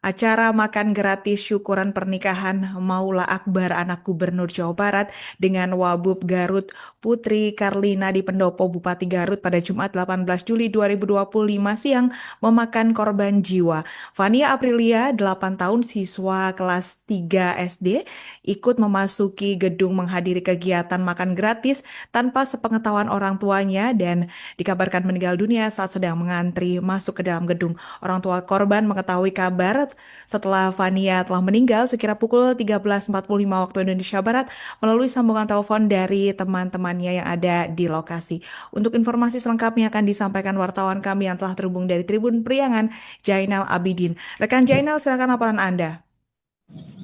Acara makan gratis syukuran pernikahan Maula Akbar anak Gubernur Jawa Barat dengan Wabub Garut Putri Karlina di Pendopo Bupati Garut pada Jumat 18 Juli 2025 siang memakan korban jiwa. Fania Aprilia, 8 tahun siswa kelas 3 SD, ikut memasuki gedung menghadiri kegiatan makan gratis tanpa sepengetahuan orang tuanya dan dikabarkan meninggal dunia saat sedang mengantri masuk ke dalam gedung. Orang tua korban mengetahui kabar setelah Fania telah meninggal sekira pukul 13.45 waktu Indonesia Barat melalui sambungan telepon dari teman-temannya yang ada di lokasi. Untuk informasi selengkapnya akan disampaikan wartawan kami yang telah terhubung dari Tribun Priangan, Jainal Abidin. Rekan Jainal, silakan laporan Anda.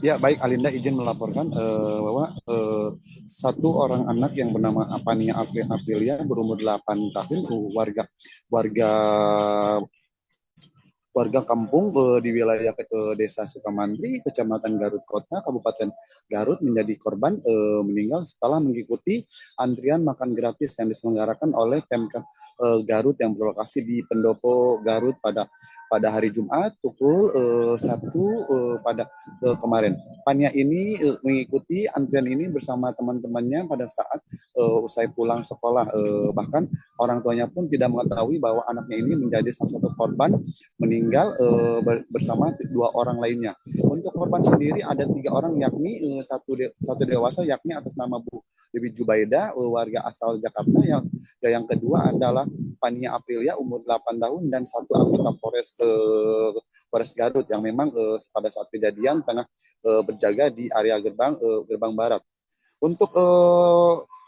Ya, baik Alinda izin melaporkan bahwa satu orang anak yang bernama Apania Aprilia berumur 8 tahun warga warga warga kampung di wilayah Desa Sukamantri, Kecamatan Garut Kota, Kabupaten Garut menjadi korban meninggal setelah mengikuti antrian makan gratis yang diselenggarakan oleh Pemkab Garut yang berlokasi di Pendopo Garut pada hari Jumat pukul 1 pada kemarin. Pania ini mengikuti antrian ini bersama teman-temannya pada saat usai pulang sekolah. Bahkan orang tuanya pun tidak mengetahui bahwa anaknya ini menjadi salah satu korban meninggal bersama dua orang lainnya. Untuk korban sendiri ada 3 orang, yakni satu dewasa yakni atas nama Bu Dewi Jubaida, warga asal Jakarta, yang kedua adalah Pania Aprilia umur 8 tahun dan satu anggota Polres Garut yang memang pada saat kejadian tengah berjaga di area gerbang barat. Untuk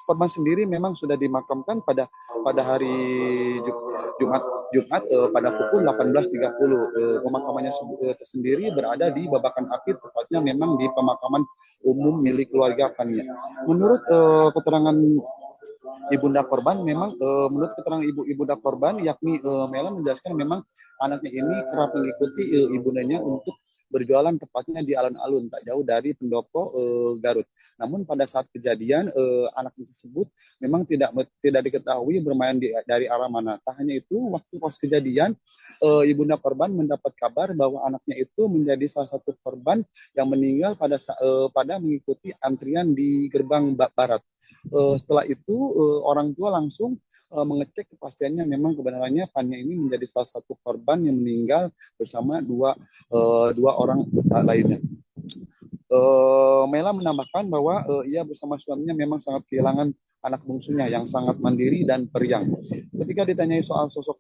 korban sendiri memang sudah dimakamkan pada hari Jumat pada pukul 18.30. Pemakamannya sendiri berada di Babakan Api, tepatnya memang di pemakaman umum milik keluarga Pania. Menurut keterangan ibunda korban, memang menurut keterangan ibunda korban yakni Mela menjelaskan memang anaknya ini kerap mengikuti ibundanya untuk berjualan tepatnya di alun-alun tak jauh dari Pendopo Garut. Namun pada saat kejadian anak tersebut memang tidak diketahui bermain dari arah mana. Tak hanya itu, waktu pas kejadian ibunda korban mendapat kabar bahwa anaknya itu menjadi salah satu korban yang meninggal pada mengikuti antrian di gerbang barat. Setelah itu orang tua langsung mengecek kepastiannya memang kebenarannya Pania ini menjadi salah satu korban yang meninggal bersama dua orang lainnya. Mela menambahkan bahwa ia bersama suaminya memang sangat kehilangan anak bungsunya yang sangat mandiri dan periang. Ketika ditanyai soal sosok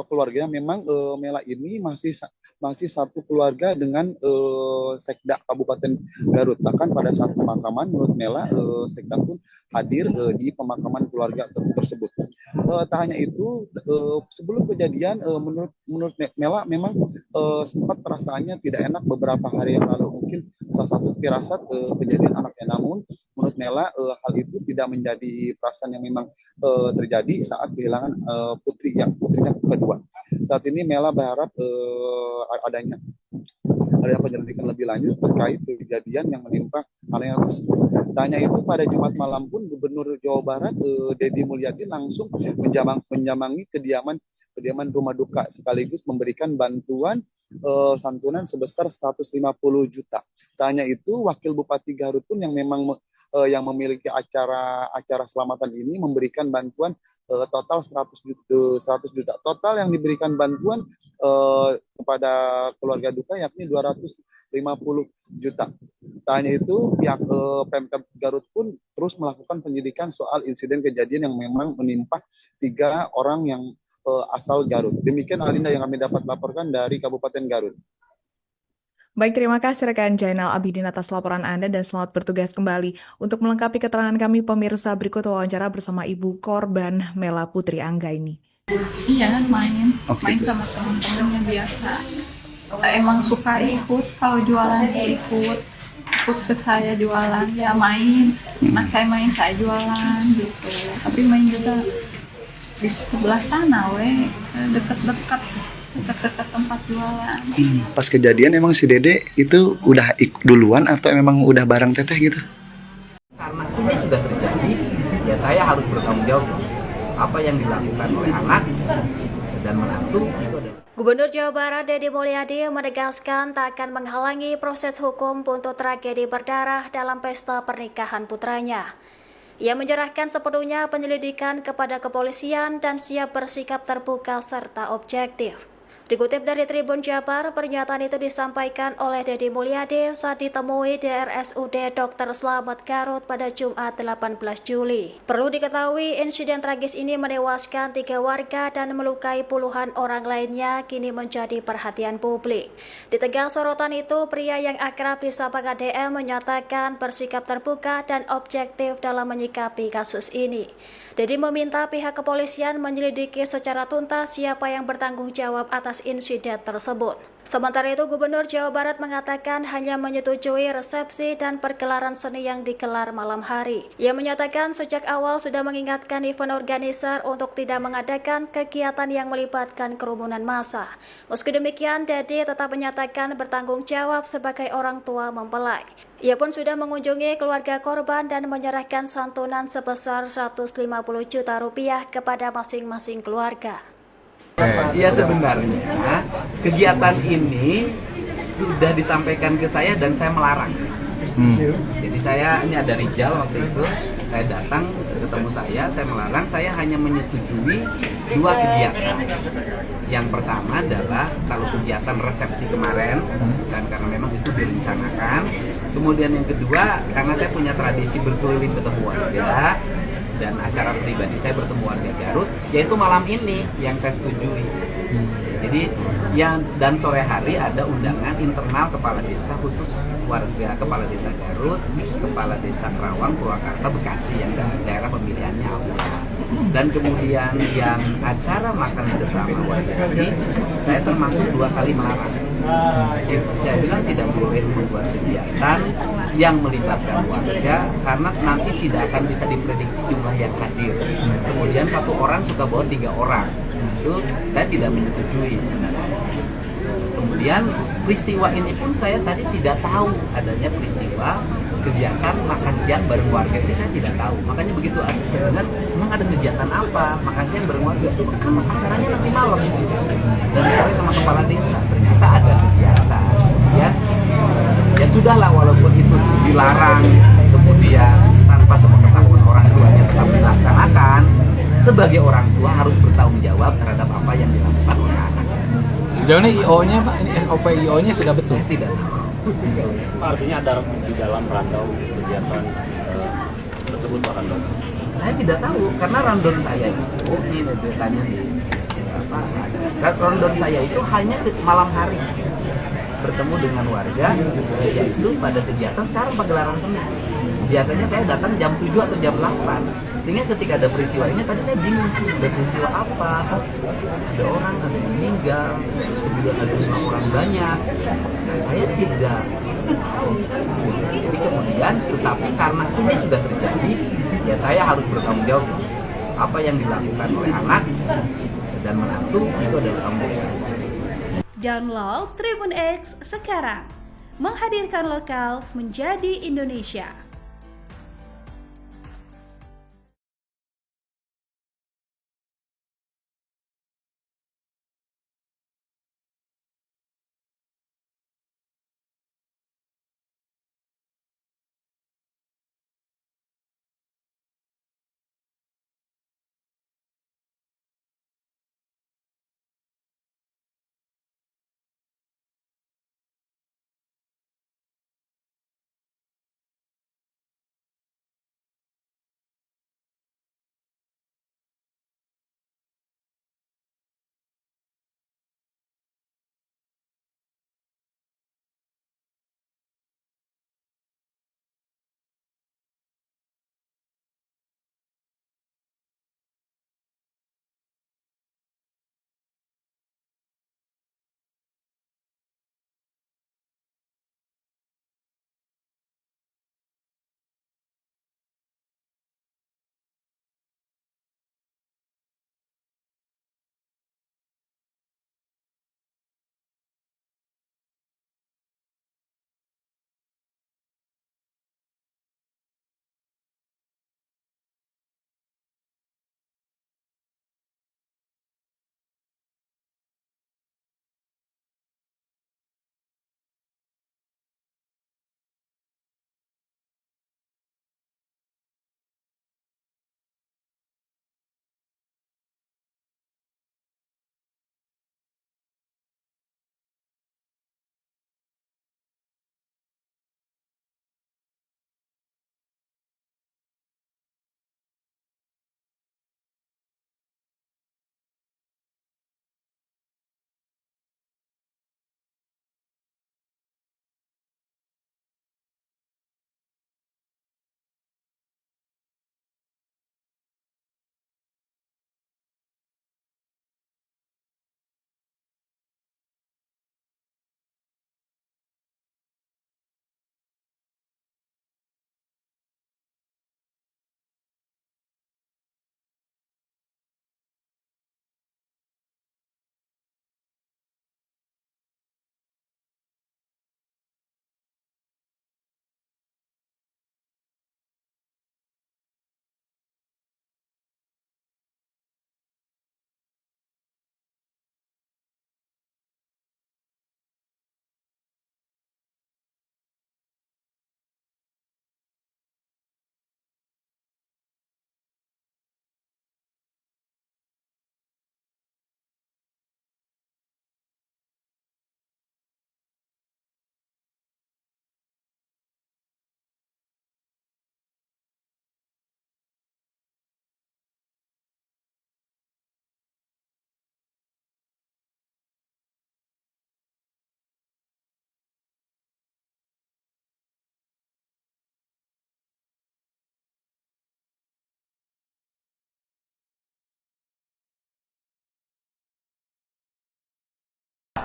keluarga, memang Mela ini masih satu keluarga dengan Sekda Kabupaten Garut. Bahkan pada saat pemakaman, menurut Mela, Sekda pun hadir di pemakaman keluarga tersebut. Tak hanya itu, sebelum kejadian, menurut Mela memang sempat perasaannya tidak enak beberapa hari yang lalu. Mungkin salah satu firasat kejadian anaknya. Namun menurut Mela hal itu tidak menjadi perasaan yang memang terjadi saat kehilangan putrinya kedua. Saat ini Mela berharap adanya penyelidikan lebih lanjut terkait kejadian yang menimpa anak tersebut. Tanya itu pada Jumat malam pun Gubernur Jawa Barat Deddy Mulyadi langsung menjamangi kediaman rumah duka sekaligus memberikan bantuan santunan sebesar 150 juta. Tanya itu Wakil Bupati Garut pun yang memang yang memiliki acara selamatan ini memberikan bantuan total 100 juta. Total yang diberikan bantuan kepada keluarga duka yakni 250 juta. Tanya itu pihak Pemkab Garut pun terus melakukan penyidikan soal insiden kejadian yang memang menimpa 3 orang yang asal Garut. Demikian Alinda yang kami dapat laporkan dari Kabupaten Garut. Baik, terima kasih rekan Jainal Abidin atas laporan Anda dan selamat bertugas kembali. Untuk melengkapi keterangan kami, pemirsa berikut wawancara bersama ibu korban Mela Putri Anggaini. Iya, main sama teman-temannya biasa. Emang suka ikut, kalau jualan ikut ke saya jualan, ya main. Nah saya main, saya jualan gitu. Tapi main juga di sebelah sana, dekat-dekat tempat jualan. Pas kejadian emang si Dede itu udah duluan atau memang udah bareng teteh gitu? Karena ini sudah terjadi, ya saya harus bertanggung jawab. Apa yang dilakukan oleh anak dan menantu itu adalah Gubernur Jawa Barat Deddy Mulyadi menegaskan tak akan menghalangi proses hukum untuk tragedi berdarah dalam pesta pernikahan putranya. Ia menyerahkan sepenuhnya penyelidikan kepada kepolisian dan siap bersikap terbuka serta objektif. Dikutip dari Tribun Jabar, pernyataan itu disampaikan oleh Deddy Mulyadi saat ditemui di RSUD Dr. Slamet Garut pada Jumat 18 Juli. Perlu diketahui, insiden tragis ini menewaskan 3 warga dan melukai puluhan orang lainnya kini menjadi perhatian publik. Di tengah sorotan itu, pria yang akrab disapa KDM menyatakan bersikap terbuka dan objektif dalam menyikapi kasus ini. Deddy meminta pihak kepolisian menyelidiki secara tuntas siapa yang bertanggung jawab atas insiden tersebut. Sementara itu, Gubernur Jawa Barat mengatakan hanya menyetujui resepsi dan pergelaran seni yang digelar malam hari. Ia menyatakan sejak awal sudah mengingatkan event organizer untuk tidak mengadakan kegiatan yang melibatkan kerumunan massa. Meski demikian, Deddy tetap menyatakan bertanggung jawab sebagai orang tua mempelai. Ia pun sudah mengunjungi keluarga korban dan menyerahkan santunan sebesar 150 juta rupiah kepada masing-masing keluarga. Ya sebenarnya kegiatan ini sudah disampaikan ke saya dan saya melarang. Jadi ini ada Rijal waktu itu, saya datang ketemu saya melarang, saya hanya menyetujui 2 kegiatan. Yang pertama adalah kalau kegiatan resepsi kemarin, dan karena memang itu direncanakan. Kemudian yang kedua, karena saya punya tradisi berkeliling ketemu warga, dan acara pribadi saya bertemu warga Garut, yaitu malam ini yang saya setujui. Jadi dan sore hari ada undangan internal kepala desa, khusus warga kepala desa Garut, kepala desa Kerawang, Purwakarta, Bekasi yang daerah pemilihannya Aula. Dan kemudian yang acara makan bersama warga ini, saya termasuk 2 kali melarang. Saya bilang tidak boleh membuat kegiatan yang melibatkan warga karena nanti tidak akan bisa diprediksi jumlah yang hadir. Kemudian 1 orang suka bawa 3 orang, itu saya tidak menyetujui sebenarnya. Kemudian peristiwa ini pun saya tadi tidak tahu adanya peristiwa kegiatan makan siang bareng warga ini, saya tidak tahu. Makanya begitu dengar memang ada kegiatan apa makan siang bareng warga, kan acaranya nanti malam. Dan saya sama kepala desa ternyata ada kegiatan. Ya sudahlah, walaupun itu dilarang, kemudian tanpa sepengetahuan orang tuanya tetap dilaksanakan. Sebagai orang tua harus bertanggung jawab terhadap apa yang dilakukan oleh anak. Sejauh ini IO-nya Pak, ini SOP IO-nya sudah betul? Saya tidak tahu. Artinya ada di dalam randau kegiatan tersebut Pak Randau? Saya tidak tahu, karena random saya itu, ini ditanya di random saya itu hanya malam hari bertemu dengan warga, yaitu pada kegiatan sekarang pagelaran seni. Biasanya saya datang jam 7 atau jam 8, sehingga ketika ada peristiwa ini tadi saya bingung, ada peristiwa apa, ada orang, ada yang meninggal, kemudian ada 5 orang banyak. Nah, saya tidak tahu. Jadi kemudian, tetapi karena ini sudah terjadi, ya saya harus bertanggung jawab. Apa yang dilakukan oleh anak dan menantu itu adalah tanggung jawab saya. Download Tribun X sekarang, menghadirkan lokal menjadi Indonesia.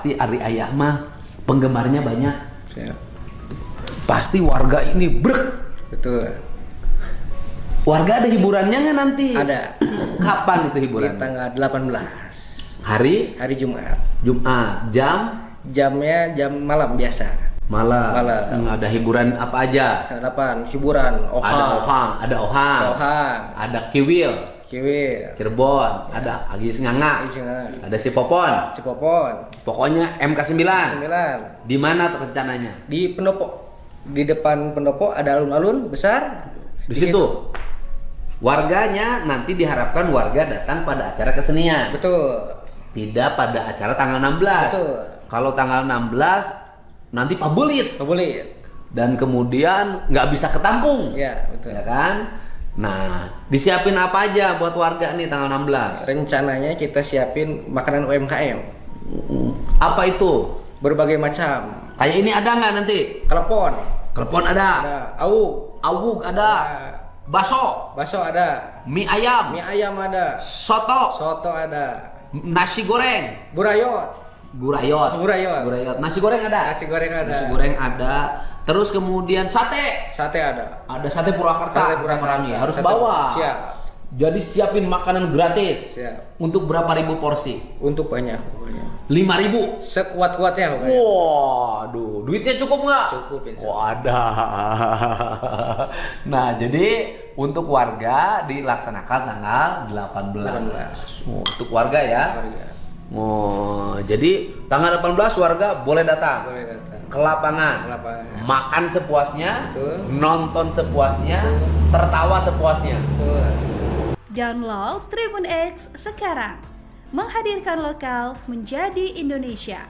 pasti Ari Ayah mah penggemarnya banyak. Siap. Pasti warga ini brek. Betul. Warga ada hiburannya nggak nanti? Ada. Kapan itu Di hiburan? tanggal 18 Hari Jumat. Jumat. Jamnya jam malam biasa. Malam. Malam. Ada hiburan apa aja? Setengah 8 hiburan. Ada ohang, ada kiwil, Cirebon, ada Agis Nganga, ada si Popon. Pokoknya MK9. Di mana rencananya? Di pendopo. Di depan pendopo ada alun-alun besar. Di situ. Warganya nanti diharapkan warga datang pada acara kesenian. Betul. Tidak pada acara tanggal 16. Betul. Kalau tanggal 16 nanti pabelit. Dan kemudian nggak bisa ketampung. Ya, betul. Ya kan? Nah, disiapin apa aja buat warga nih tanggal 16? Rencananya kita siapin makanan UMKM. Apa itu? Berbagai macam. Kayak ini ada nggak nanti? Klepon ada. Awuk ada. Baso ada. Mie ayam ada. Soto Ada. Nasi goreng. Gurayot. Nasi goreng ada. Nasi goreng ada. Terus kemudian sate ada. Ada sate Purwakarta. Harus bawa. Siap. Jadi siapin makanan gratis. Siap. Untuk berapa ribu porsi? Untuk banyak pokoknya. 5.000. Sekuat-kuatnya pokoknya. Waduh, duitnya cukup nggak? Cukup ya. Wadah. Nah, jadi untuk warga dilaksanakan tanggal 18. Untuk warga ya. Jadi tanggal 18 warga boleh datang. Ke lapangan. Makan sepuasnya, nonton sepuasnya, tertawa sepuasnya. Download Tribun X sekarang. Menghadirkan lokal menjadi Indonesia.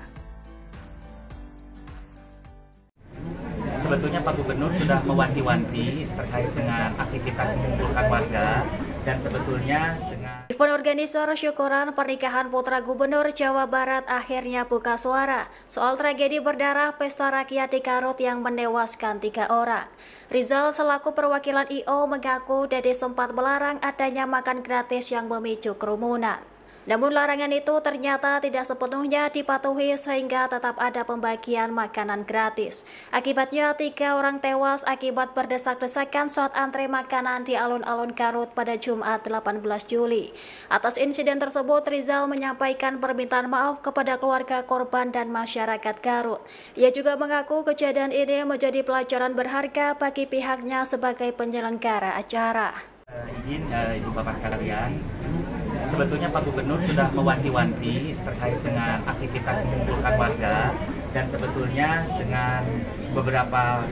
Sebetulnya Pak Gubernur sudah mewanti-wanti terkait dengan aktivitas mengumpulkan warga, dan sebetulnya dengan Event organizer syukuran pernikahan putra Gubernur Jawa Barat akhirnya buka suara soal tragedi berdarah pesta rakyat di Garut yang menewaskan 3 orang. Rizal selaku perwakilan IO mengaku Dede sempat melarang adanya makan gratis yang memicu kerumunan. Namun larangan itu ternyata tidak sepenuhnya dipatuhi sehingga tetap ada pembagian makanan gratis. Akibatnya 3 orang tewas akibat berdesak-desakan saat antre makanan di alun-alun Garut pada Jumat 18 Juli. Atas insiden tersebut, Rizal menyampaikan permintaan maaf kepada keluarga korban dan masyarakat Garut. Ia juga mengaku kejadian ini menjadi pelajaran berharga bagi pihaknya sebagai penyelenggara acara. Izin Ibu Bapak sekalian, sebetulnya Pak Gubernur sudah mewanti-wanti terkait dengan aktivitas mengumpulkan warga, dan sebetulnya dengan beberapa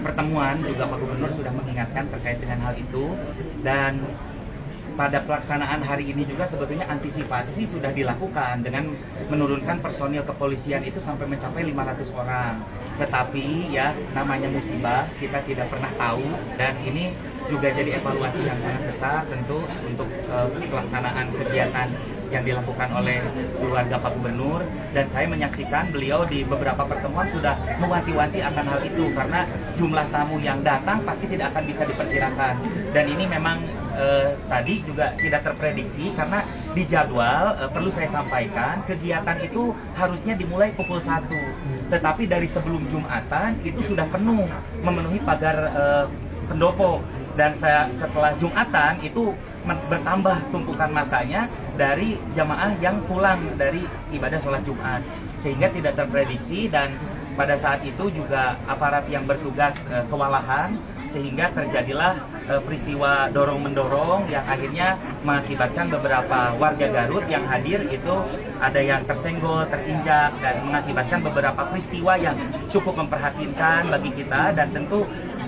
pertemuan juga Pak Gubernur sudah mengingatkan terkait dengan hal itu. Dan pada pelaksanaan hari ini juga sebetulnya antisipasi sudah dilakukan dengan menurunkan personil kepolisian itu sampai mencapai 500 orang. Tetapi ya namanya musibah, kita tidak pernah tahu, dan ini juga jadi evaluasi yang sangat besar tentu untuk pelaksanaan kegiatan yang dilakukan oleh keluarga Pak Gubernur. Dan saya menyaksikan beliau di beberapa pertemuan sudah mewanti-wanti akan hal itu, karena jumlah tamu yang datang pasti tidak akan bisa diperkirakan. Dan ini memang tadi juga tidak terprediksi, karena di jadwal perlu saya sampaikan kegiatan itu harusnya dimulai pukul 1, tetapi dari sebelum Jumatan itu sudah penuh, memenuhi pagar pendopo, dan setelah Jumatan itu bertambah tumpukan masanya dari jamaah yang pulang dari ibadah sholat Jumat, sehingga tidak terprediksi. Dan pada saat itu juga aparat yang bertugas kewalahan, sehingga terjadilah peristiwa dorong-mendorong yang akhirnya mengakibatkan beberapa warga Garut yang hadir itu ada yang tersenggol, terinjak, dan mengakibatkan beberapa peristiwa yang cukup memprihatinkan bagi kita. Dan tentu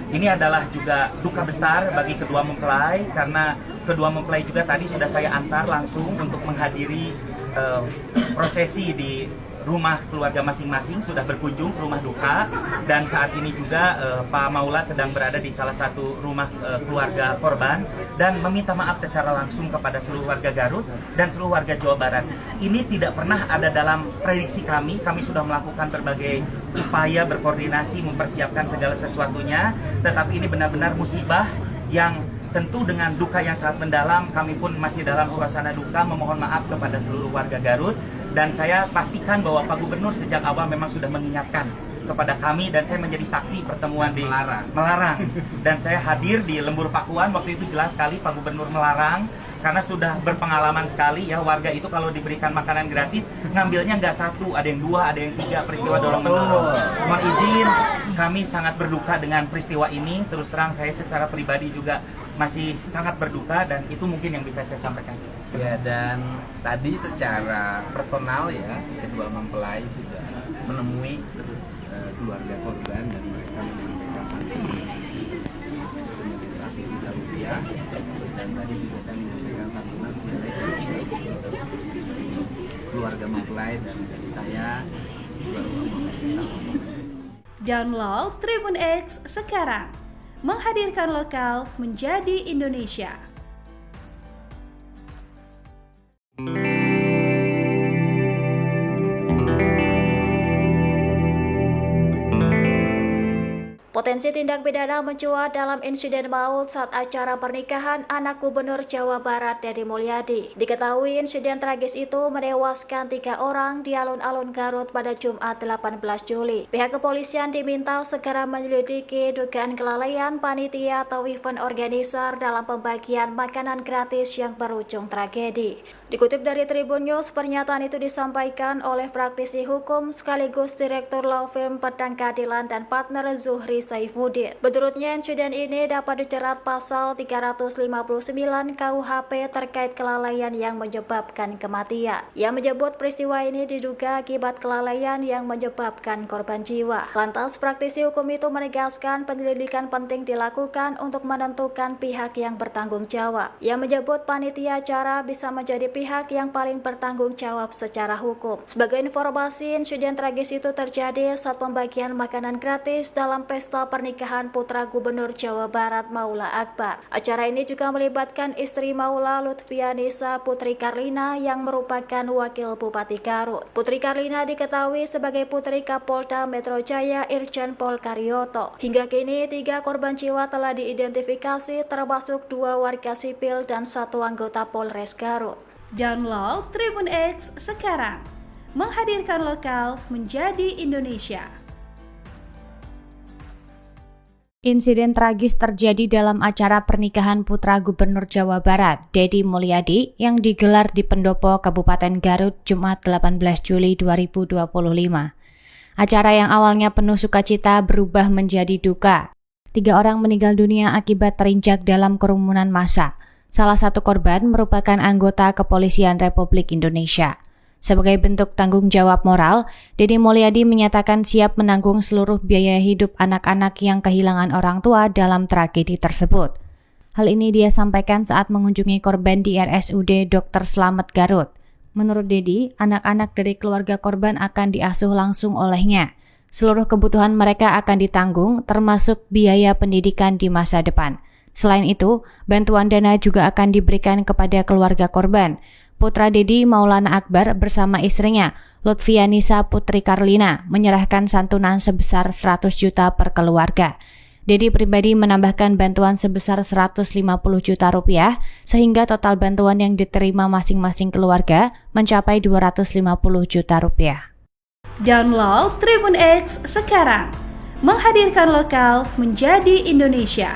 ini adalah juga duka besar bagi kedua mempelai, karena kedua mempelai juga tadi sudah saya antar langsung untuk menghadiri prosesi di rumah keluarga masing-masing, sudah berkunjung ke rumah duka. Dan saat ini juga Pak Maula sedang berada di salah satu rumah keluarga korban dan meminta maaf secara langsung kepada seluruh warga Garut dan seluruh warga Jawa Barat. Ini tidak pernah ada dalam prediksi kami sudah melakukan berbagai upaya berkoordinasi mempersiapkan segala sesuatunya, tetapi ini benar-benar musibah yang tentu dengan duka yang sangat mendalam. Kami pun masih dalam suasana duka, memohon maaf kepada seluruh warga Garut. Dan saya pastikan bahwa Pak Gubernur sejak awal memang sudah mengingatkan kepada kami, dan saya menjadi saksi pertemuan di melarang. Dan saya hadir di Lembur Pakuan, waktu itu jelas sekali Pak Gubernur melarang, karena sudah berpengalaman sekali ya, warga itu kalau diberikan makanan gratis ngambilnya nggak satu, ada yang dua, ada yang tiga, peristiwa dorong-mendorong. Mohon izin, kami sangat berduka dengan peristiwa ini. Terus terang saya secara pribadi juga masih sangat berduka, dan itu mungkin yang bisa saya sampaikan. Ya, dan tadi secara personal ya, kedua mempelai sudah menemui keluarga korban dan mereka menyampaikan Rp1.5 juta, dan tadi juga saya menyampaikan santunan senilai Rp1 untuk keluarga mempelai, dan dari saya Rp250 juta. Download Tribun X sekarang, menghadirkan lokal menjadi Indonesia. Potensi tindak pidana mencuat dalam insiden maut saat acara pernikahan anak Gubernur Jawa Barat Deddy Mulyadi. Diketahui insiden tragis itu menewaskan 3 orang di alun-alun Garut pada Jumat 18 Juli. Pihak kepolisian diminta segera menyelidiki dugaan kelalaian panitia atau event organizer dalam pembagian makanan gratis yang berujung tragedi. Dikutip dari Tribun News, pernyataan itu disampaikan oleh praktisi hukum sekaligus Direktur Law Firm Pedang Keadilan dan partner Zuhri Saifuddin. Menurutnya, insiden ini dapat dijerat pasal 359 KUHP terkait kelalaian yang menyebabkan kematian. Ia menyebut peristiwa ini diduga akibat kelalaian yang menyebabkan korban jiwa. Lantas, praktisi hukum itu menegaskan penyelidikan penting dilakukan untuk menentukan pihak yang bertanggung jawab. Ia menyebut panitia acara bisa menjadi pihak yang paling bertanggung jawab secara hukum. Sebagai informasi, insiden tragis itu terjadi saat pembagian makanan gratis dalam pesta pernikahan putra Gubernur Jawa Barat Maula Akbar. Acara ini juga melibatkan istri Maula Lutfianisa Putri Karlina yang merupakan wakil Bupati Garut. Putri Karlina diketahui sebagai putri Kapolda Metro Jaya Irjen Pol Karyoto. Hingga kini 3 korban jiwa telah diidentifikasi, termasuk 2 warga sipil dan 1 anggota Polres Garut. Download Tribun X sekarang, menghadirkan lokal menjadi Indonesia. Insiden tragis terjadi dalam acara pernikahan putra Gubernur Jawa Barat, Deddy Mulyadi, yang digelar di Pendopo, Kabupaten Garut, Jumat 18 Juli 2025. Acara yang awalnya penuh sukacita berubah menjadi duka. 3 orang meninggal dunia akibat terinjak dalam kerumunan massa. Salah satu korban merupakan anggota Kepolisian Republik Indonesia. Sebagai bentuk tanggung jawab moral, Deddy Mulyadi menyatakan siap menanggung seluruh biaya hidup anak-anak yang kehilangan orang tua dalam tragedi tersebut. Hal ini dia sampaikan saat mengunjungi korban di RSUD Dr. Slamet Garut. Menurut Deddy, anak-anak dari keluarga korban akan diasuh langsung olehnya. Seluruh kebutuhan mereka akan ditanggung, termasuk biaya pendidikan di masa depan. Selain itu, bantuan dana juga akan diberikan kepada keluarga korban. Putra Deddy, Maulana Akbar, bersama istrinya, Lutfianisa Putri Karlina, menyerahkan santunan sebesar 100 juta per keluarga. Deddy pribadi menambahkan bantuan sebesar 150 juta rupiah, sehingga total bantuan yang diterima masing-masing keluarga mencapai 250 juta rupiah. Download Tribun X sekarang, menghadirkan lokal menjadi Indonesia.